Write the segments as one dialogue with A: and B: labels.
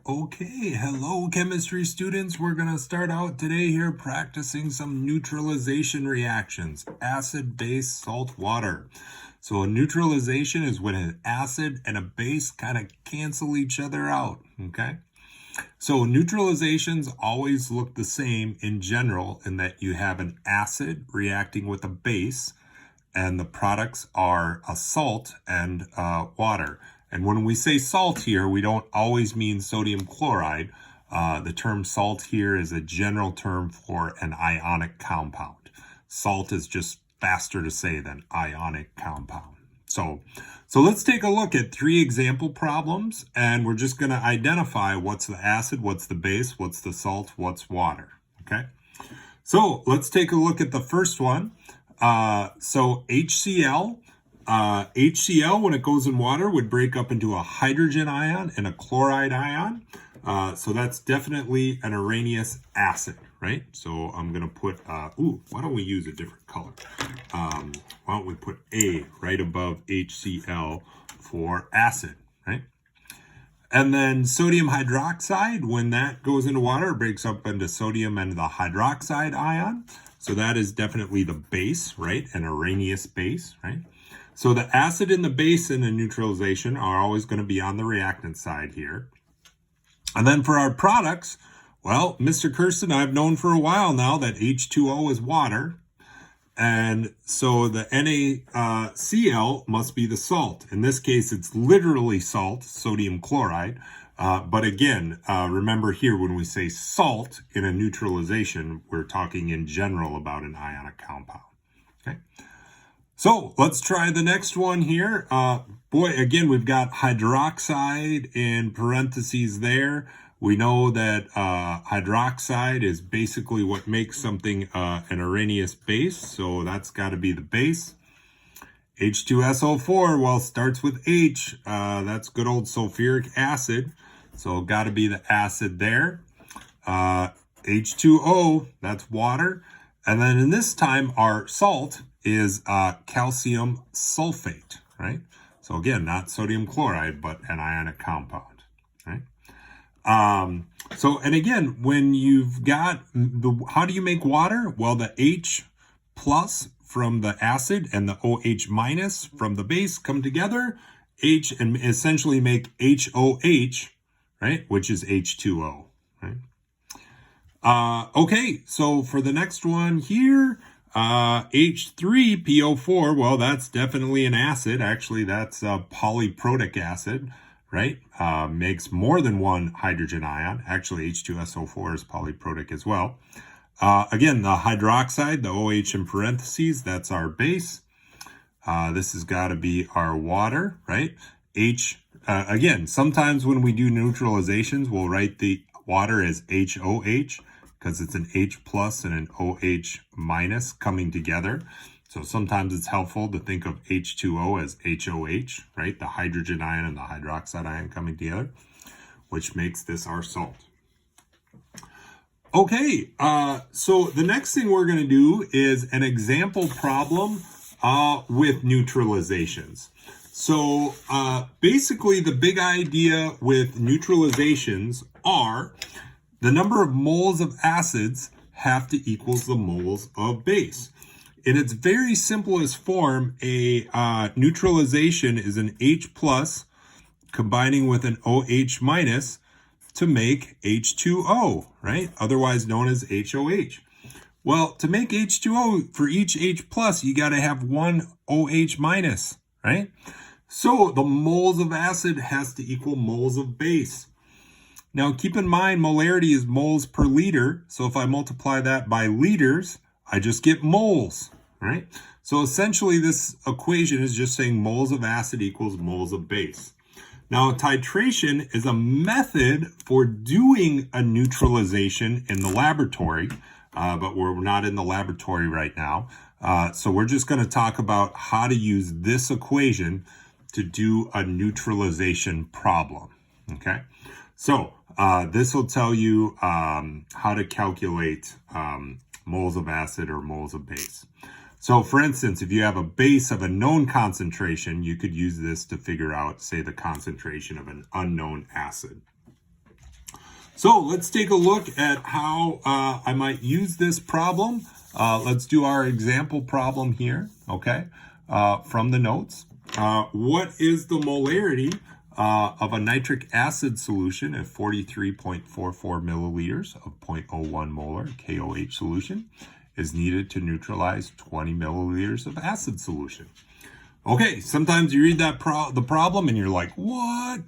A: Okay, hello chemistry students. We're going to start out today here practicing some neutralization reactions. Acid, base, salt, water. So a neutralization is when an acid and a base kind of cancel each other out, okay? So neutralizations always look the same in general in that you have an acid reacting with a base, and the products are a salt and water. And when we say salt here, we don't always mean sodium chloride. The term salt here is a general term for an ionic compound. Salt is just faster to say than ionic compound. So let's take a look at 3 example problems, and we're just going to identify what's the acid, what's the base, what's the salt, what's water. Okay. So let's take a look at the first one. So HCl, when it goes in water, would break up into a hydrogen ion and a chloride ion. So that's definitely an Arrhenius acid, right? So I'm going to put, why don't we use a different color? Why don't we put A right above HCl for acid, right? And then sodium hydroxide, when that goes into water, it breaks up into sodium and the hydroxide ion. So that is definitely the base, right? An Arrhenius base, right? So the acid and the base in a neutralization are always going to be on the reactant side here. And then for our products, well, Mr. Kirsten, I've known for a while now that H2O is water. And so the NaCl must be the salt. In this case, it's literally salt, sodium chloride. But again, remember here when we say salt in a neutralization, we're talking in general about an ionic compound. Okay. So let's try the next one here. Again, we've got hydroxide in parentheses there. We know that hydroxide is basically what makes something an Arrhenius base, so that's got to be the base. H2SO4, well, starts with H. That's good old sulfuric acid, so got to be the acid there. H2O, that's water. And then in this time, our salt is calcium sulfate, right? So again, not sodium chloride, but an ionic compound, right? And again, when you've got how do you make water? Well, the H plus from the acid and the OH minus from the base come together, and essentially make HOH, right? Which is H2O, right? Okay, so for the next one here, H3PO4, well, that's definitely an acid. Actually, that's a polyprotic acid, right? Makes more than one hydrogen ion. Actually, H2SO4 is polyprotic as well. Again, the hydroxide, the OH in parentheses, that's our base. This has got to be our water, right? Again, sometimes when we do neutralizations, we'll write the water as HOH because it's an H plus and an OH minus coming together. So sometimes it's helpful to think of H2O as HOH, right? The hydrogen ion and the hydroxide ion coming together, which makes this our salt. Okay, so the next thing we're going to do is an example problem with neutralizations. So basically the big idea with neutralizations are the number of moles of acids have to equal the moles of base. In its very simplest form, a neutralization is an H plus combining with an OH minus to make H2O, right? Otherwise known as HOH. Well, to make H2O, for each H plus, you got to have one OH minus, right? So the moles of acid has to equal moles of base. Now keep in mind, molarity is moles per liter. So if I multiply that by liters, I just get moles, right? So essentially this equation is just saying moles of acid equals moles of base. Now titration is a method for doing a neutralization in the laboratory, but we're not in the laboratory right now. So we're just going to talk about how to use this equation to do a neutralization problem, okay? So this will tell you how to calculate moles of acid or moles of base. So for instance, if you have a base of a known concentration, you could use this to figure out, say, the concentration of an unknown acid. So let's take a look at how I might use this problem. Let's do our example problem here, okay, from the notes. What is the molarity of a nitric acid solution at 43.44 milliliters of 0.01 molar KOH solution is needed to neutralize 20 milliliters of acid solution? Okay, sometimes you read that the problem and you're like, what?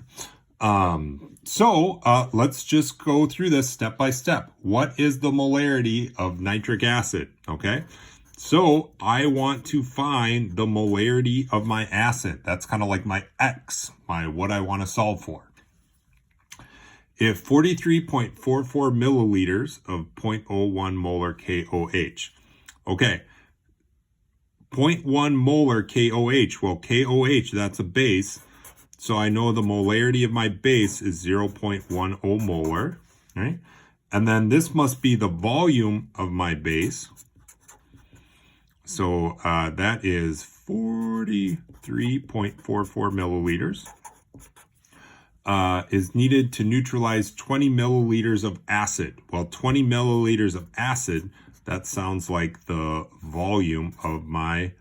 A: So let's just go through this step by step. What is the molarity of nitric acid? Okay, so I want to find the molarity of my acid. That's kind of like my X, what I want to solve for. If 43.44 milliliters of 0.01 molar KOH, okay, 0.1 molar KOH, well, KOH, that's a base. So I know the molarity of my base is 0.10 molar, right? And then this must be the volume of my base. So that is 43.44 milliliters is needed to neutralize 20 milliliters of acid. Well, 20 milliliters of acid, that sounds like the volume of my,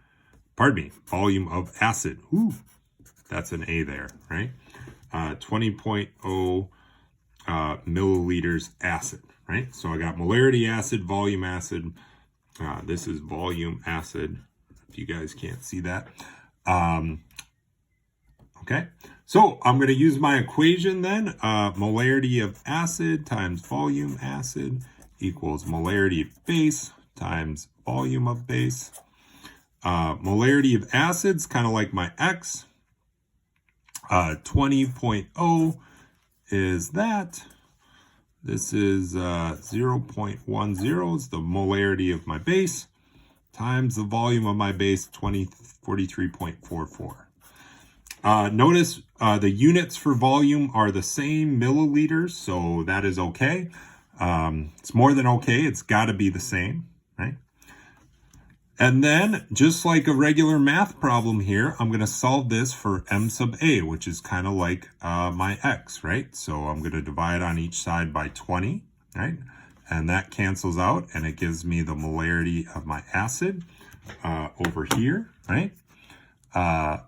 A: volume of acid. Ooh. That's an A there, right? 20.0 milliliters acid, right? So I got molarity acid, volume acid. This is volume acid, if you guys can't see that. Okay, so I'm going to use my equation then. Molarity of acid times volume acid equals molarity of base times volume of base. Molarity of acids, kind of like my X. 20.0 is that. This is 0.10 is the molarity of my base times the volume of my base, 43.44. Notice the units for volume are the same, milliliters, so that is okay. It's more than okay. It's got to be the same, right? And then, just like a regular math problem here, I'm going to solve this for m sub a, which is kind of like my x, right? So I'm going to divide on each side by 20, right? And that cancels out, and it gives me the molarity of my acid over here, right?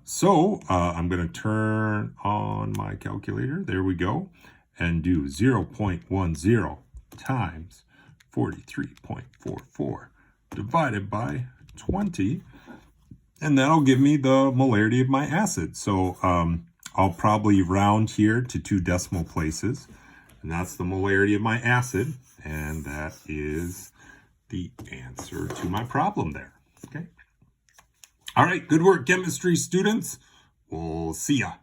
A: So I'm going to turn on my calculator. There we go. And do 0.10 times 43.44 divided by 20, and that'll give me the molarity of my acid. So I'll probably round here to 2 decimal places, and that's the molarity of my acid, and that is the answer to my problem there. Okay. All right, good work, chemistry students. We'll see ya.